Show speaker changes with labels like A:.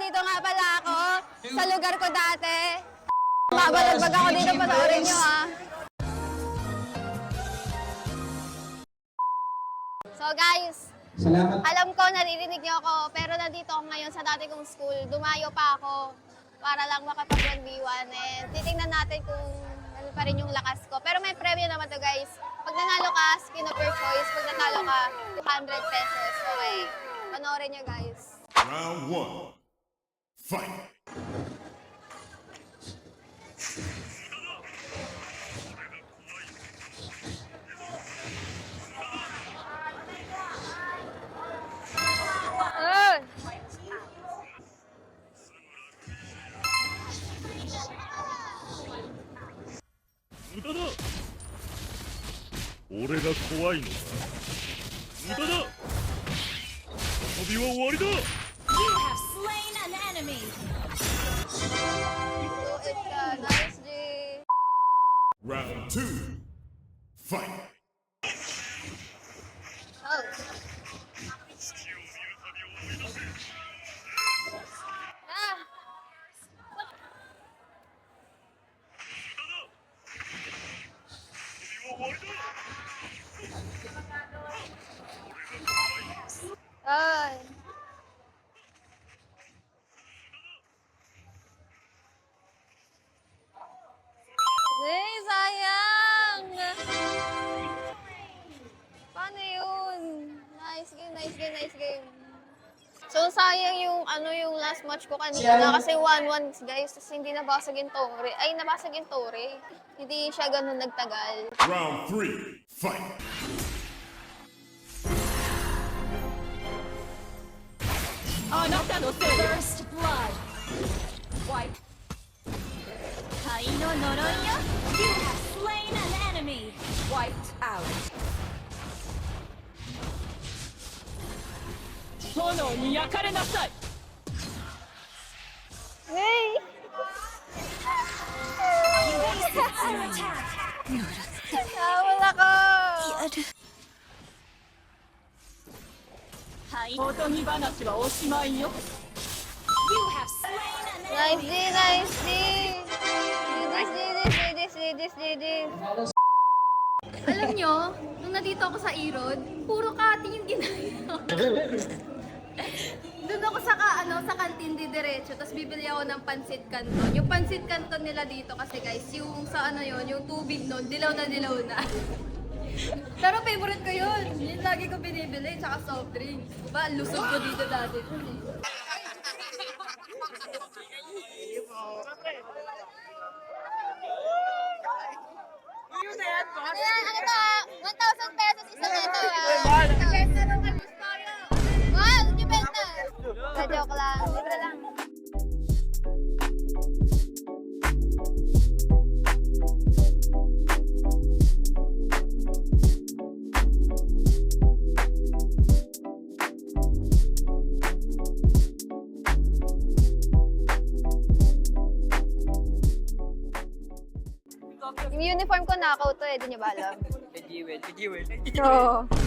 A: nandito nga pala ako sa lugar ko dati. Babalagbag ako dito, panoorin nyo ah. So guys, alam ko naririnig nyo ako, pero nandito ako ngayon sa dati kong school. Dumayo pa ako para lang makapag 1v1 and titingnan natin kung ano pa rin yung lakas ko. Pero may premyo naman to guys. Pag nanalo ka, skin of your choice. Pag nanalo ka, 200 pesos. Okay, panoorin nyo guys.
B: Round 1. Fight!
A: Ah!
C: 無駄だ俺が怖いのか無駄だ遊びは終わりだ
D: You have slain an enemy.
A: So it's nice G.
B: Round 2. Fight!
A: Oh. Ah! Ay. Ay, sayang! Paano yun? Nice game, nice game, nice game. So, sayang yung, yung last match ko kanina kasi 1-1 guys, tapos hindi nabasag yung tore. Ay, nabasag yung tore. Hindi siya ganun nagtagal.
B: Round 3. Fight!
D: First blood. Wipe. Kai no Noroya. You have slain an enemy. Wiped out.
E: 炎に焼かれなさい
A: Hey! Tawal ako!
E: おとぎ話はおしまいよ
D: You have slain an
A: Nice D, nice D! Do this.
F: Alam nyo, nung nandito ako sa Irod, puro cutting yung ginaya. Doon ako sa sa kantin diretso, tapos bibili ako ng pansit canton. Yung pansit canton nila dito kasi guys, yung sa yung tubig nun, dilaw na. Pero favorite ko yun. Yun lagi ko binibili, tsaka soft drinks. Diba, lusog ko dito dati.
A: Ayan, ano to? 1,000 pesos isa nito ah. Benta ng kalbus tayo. Wow, hindi benta. Joke lang, libre lang. Yung uniform ko nakaw to eh, di niyo ba alam?
G: Pijiwil.
A: Oo.